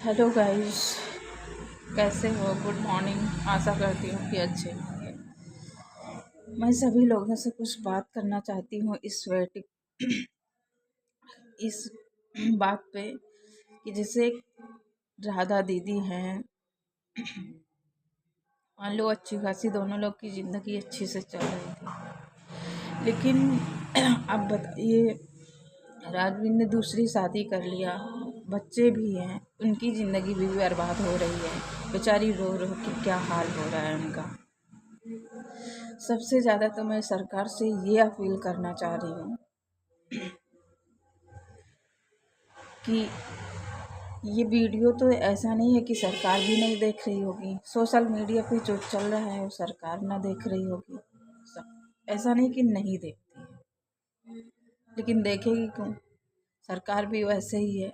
Hello guys, कैसे हो? Good morning. आशा करती हूँ कि अच्छे होंगे। मैं सभी लोगों से कुछ बात करना चाहती हूँ इस बात पे कि जैसे राधा दीदी हैं, मान लो अच्छी खासी दोनों लोग की ज़िंदगी अच्छी से चल रही थी, लेकिन अब बताइए, राजवीर ने दूसरी शादी कर लिया, बच्चे भी हैं, उनकी ज़िंदगी भी बर्बाद हो रही है। बेचारी रो रो के क्या हाल हो रहा है उनका। सबसे ज़्यादा तो मैं सरकार से ये अपील करना चाह रही हूँ कि ये वीडियो तो ऐसा नहीं है कि सरकार भी नहीं देख रही होगी, सोशल मीडिया पे जो चल रहा है वो सरकार ना देख रही होगी। ऐसा नहीं कि नहीं देखती है, लेकिन देखेगी क्यों? सरकार भी वैसे ही है।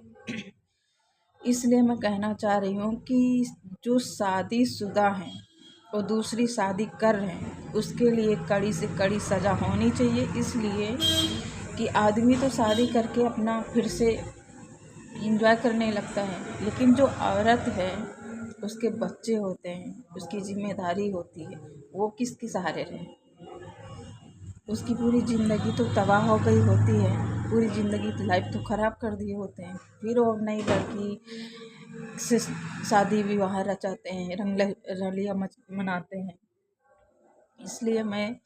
इसलिए मैं कहना चाह रही हूँ कि जो शादीशुदा हैं वो दूसरी शादी कर रहे हैं, उसके लिए कड़ी से कड़ी सज़ा होनी चाहिए। इसलिए कि आदमी तो शादी करके अपना फिर से एंजॉय करने लगता है, लेकिन जो औरत है उसके बच्चे होते हैं, उसकी जिम्मेदारी होती है, वो किसके सहारे रहे? उसकी पूरी ज़िंदगी तो तबाह हो गई होती है, पूरी ज़िंदगी की लाइफ तो ख़राब कर दिए होते हैं। फिर वो नई लड़की से शादी विवाह रचाते हैं, रलिया मनाते हैं। इसलिए मैं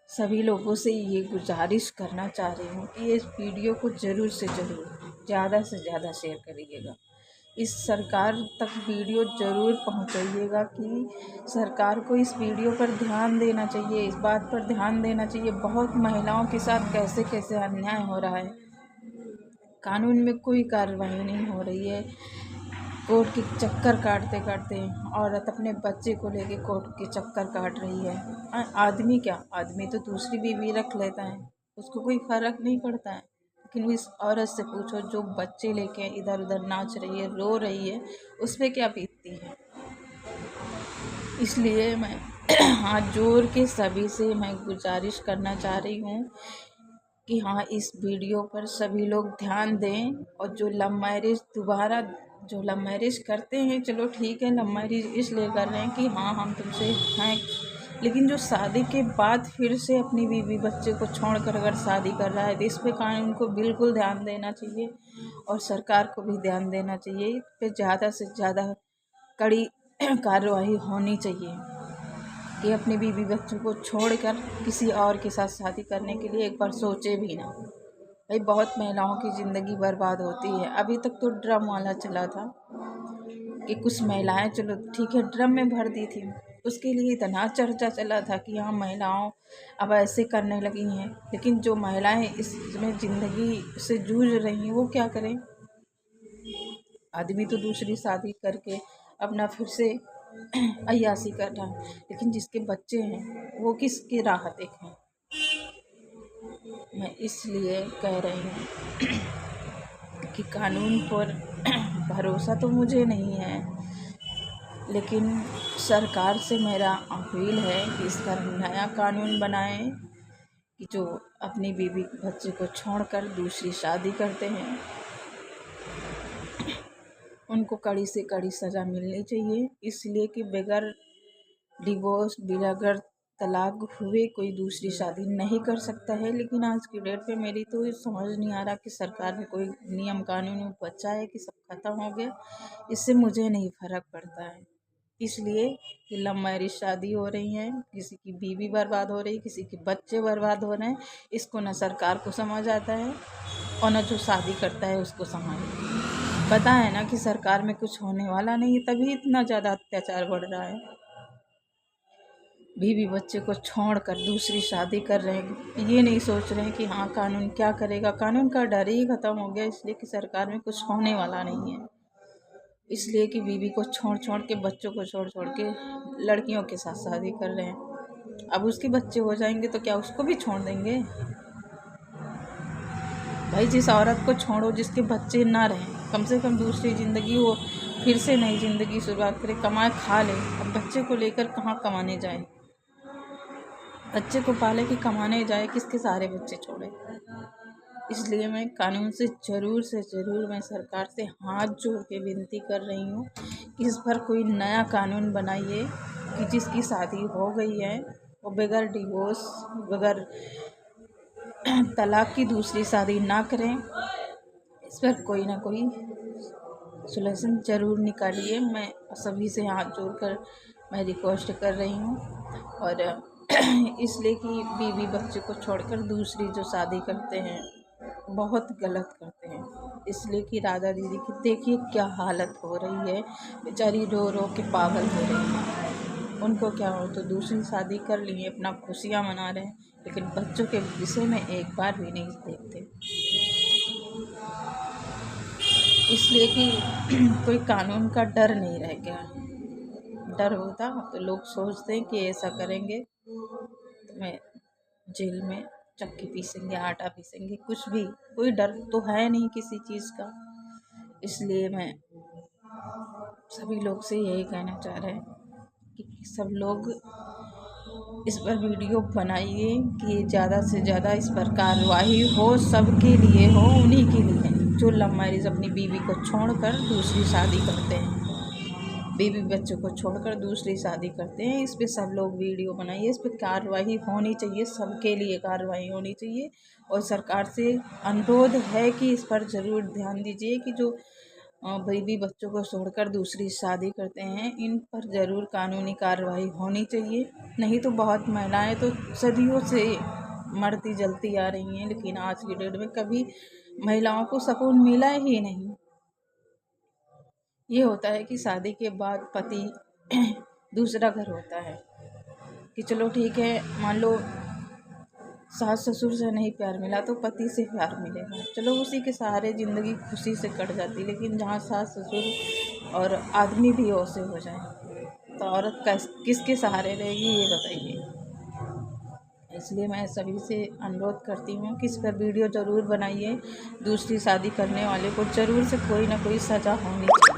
सभी लोगों से ये गुजारिश करना चाह रही हूँ कि इस वीडियो को ज़रूर से ज़रूर ज़्यादा से ज़्यादा शेयर करिएगा। इस सरकार तक वीडियो ज़रूर पहुँचाइएगा कि सरकार को इस वीडियो पर ध्यान देना चाहिए, इस बात पर ध्यान देना चाहिए। बहुत महिलाओं के साथ कैसे कैसे अन्याय हो रहा है, कानून में कोई कार्रवाई नहीं हो रही है। कोर्ट के चक्कर काटते काटते औरत अपने बच्चे को लेके कोर्ट के चक्कर काट रही है। आदमी क्या, आदमी तो दूसरी बीवी रख लेता है, उसको कोई फर्क नहीं पड़ता है। लेकिन इस औरत से पूछो जो बच्चे लेके इधर उधर नाच रही है, रो रही है, उस पर क्या बीतती है। इसलिए मैं हाथ जोड़ के सभी से मैं गुजारिश करना चाह रही हूँ कि हाँ, इस वीडियो पर सभी लोग ध्यान दें। और जो लव मैरिज करते हैं, चलो ठीक है, लव मैरिज इसलिए कर रहे हैं कि हाँ हम तुमसे हैं, लेकिन जो शादी के बाद फिर से अपनी बीवी बच्चे को छोड़कर अगर शादी कर रहा है तो इस पे कानून को बिल्कुल ध्यान देना चाहिए और सरकार को भी ध्यान देना चाहिए। इस पे ज़्यादा से ज़्यादा कड़ी कार्रवाई होनी चाहिए कि अपने बीवी बच्चों को छोड़कर किसी और के साथ शादी करने के लिए एक बार सोचे भी ना। भाई, बहुत महिलाओं की ज़िंदगी बर्बाद होती है। अभी तक तो ड्रम वाला चला था कि कुछ महिलाएं, चलो ठीक है, ड्रम में भर दी थी, उसके लिए इतना चर्चा चला था कि हाँ महिलाओं अब ऐसे करने लगी हैं। लेकिन जो महिलाएं इसमें ज़िंदगी से जूझ रही हैं वो क्या करें? आदमी तो दूसरी शादी करके अपना फिर से अय्याशी कर रहा है, लेकिन जिसके बच्चे हैं वो किसकी राह देखें? मैं इसलिए कह रही हूँ कि कानून पर भरोसा तो मुझे नहीं है, लेकिन सरकार से मेरा अपील है कि इस पर नया कानून बनाएं कि जो अपनी बीवी बच्चे को छोड़कर दूसरी शादी करते हैं उनको कड़ी से कड़ी सज़ा मिलनी चाहिए। इसलिए कि बगैर डिवोर्स, बगैर तलाक हुए कोई दूसरी शादी नहीं कर सकता है। लेकिन आज की डेट पे मेरी तो ये समझ नहीं आ रहा कि सरकार ने कोई नियम कानून बचा है कि सब खत्म हो गया। इससे मुझे नहीं फ़र्क पड़ता है, इसलिए कि लव मैरिज शादी हो रही है, किसी की बीवी बर्बाद हो रही, किसी के बच्चे बर्बाद हो रहे हैं। इसको न सरकार को समझ आता है और न जो शादी करता है उसको समझ पता है ना कि सरकार में कुछ होने वाला नहीं है, तभी इतना ज़्यादा अत्याचार बढ़ रहा है। बीवी बच्चे को छोड़कर दूसरी शादी कर रहे हैं, ये नहीं सोच रहे हैं कि हाँ कानून क्या करेगा। कानून का डर ही ख़त्म हो गया, इसलिए कि सरकार में कुछ होने वाला नहीं है। इसलिए कि बीवी को छोड़ छोड़ के, बच्चों को छोड़ छोड़ के लड़कियों के साथ शादी कर रहे हैं। अब उसके बच्चे हो जाएंगे तो क्या उसको भी छोड़ देंगे? भाई, जिस औरत को छोड़ो जिसके बच्चे ना रहें, कम से कम दूसरी ज़िंदगी हो, फिर से नई ज़िंदगी शुरुआत करे, कमाए खा ले। अब बच्चे को लेकर कहाँ कमाने जाए? बच्चे को पाले कि कमाने जाए? किसके सहारे बच्चे छोड़े? इसलिए मैं कानून से ज़रूर मैं सरकार से हाथ जोड़ के विनती कर रही हूँ कि इस पर कोई नया कानून बनाइए कि जिसकी शादी हो गई है वो बगैर डिवोर्स, बगैर तलाक की दूसरी शादी ना करें। इस पर कोई ना कोई सॉल्यूशन ज़रूर निकालिए। मैं सभी से हाथ जोड़कर मैं रिक्वेस्ट कर रही हूँ। और इसलिए कि बीवी बच्चे को छोड़कर दूसरी जो शादी करते हैं बहुत गलत करते हैं। इसलिए कि राधा दीदी की देखिए क्या हालत हो रही है, बेचारी रो रो के पागल हो रही है। उनको क्या हो तो दूसरी शादी कर लिए, अपना खुशियाँ मना रहे हैं, लेकिन बच्चों के विषय में एक बार भी नहीं देखते। इसलिए कि कोई कानून का डर नहीं रह गया। डर होता तो लोग सोचते हैं कि ऐसा करेंगे तो मैं जेल में चक्की पीसेंगे, आटा पीसेंगे, कुछ भी, कोई डर तो है नहीं किसी चीज़ का। इसलिए मैं सभी लोग से यही कहना चाह रहे हैं कि सब लोग इस पर वीडियो बनाइए कि ज़्यादा से ज़्यादा इस पर कार्रवाई हो, सबके लिए हो, उन्हीं के लिए जो लव मैरिज अपनी बीवी को छोड़कर दूसरी शादी करते हैं, बीवी बच्चों को छोड़कर दूसरी शादी करते हैं। इस पे सब लोग वीडियो बनाइए, इस पे कार्रवाई होनी चाहिए, सबके लिए कार्रवाई होनी चाहिए। और सरकार से अनुरोध है कि इस पर ज़रूर ध्यान दीजिए कि जो बीवी बच्चों को छोड़कर दूसरी शादी करते हैं, इन पर ज़रूर कानूनी कार्रवाई होनी चाहिए। नहीं तो बहुत महिलाएं तो सदियों से मरती जलती आ रही हैं, लेकिन आज की डेट में कभी महिलाओं को सुकून मिला ही नहीं। ये होता है कि शादी के बाद पति दूसरा घर होता है कि चलो ठीक है, मान लो सास ससुर से नहीं प्यार मिला तो पति से प्यार मिलेगा, चलो उसी के सहारे ज़िंदगी खुशी से कट जाती। लेकिन जहाँ सास ससुर और आदमी भी औसे हो जाए तो औरत किसके सहारे रहेगी, ये बताइए। इसलिए मैं सभी से अनुरोध करती हूँ कि इस पर वीडियो ज़रूर बनाइए। दूसरी शादी करने वाले को ज़रूर से कोई ना कोई सज़ा होनी चाहिए।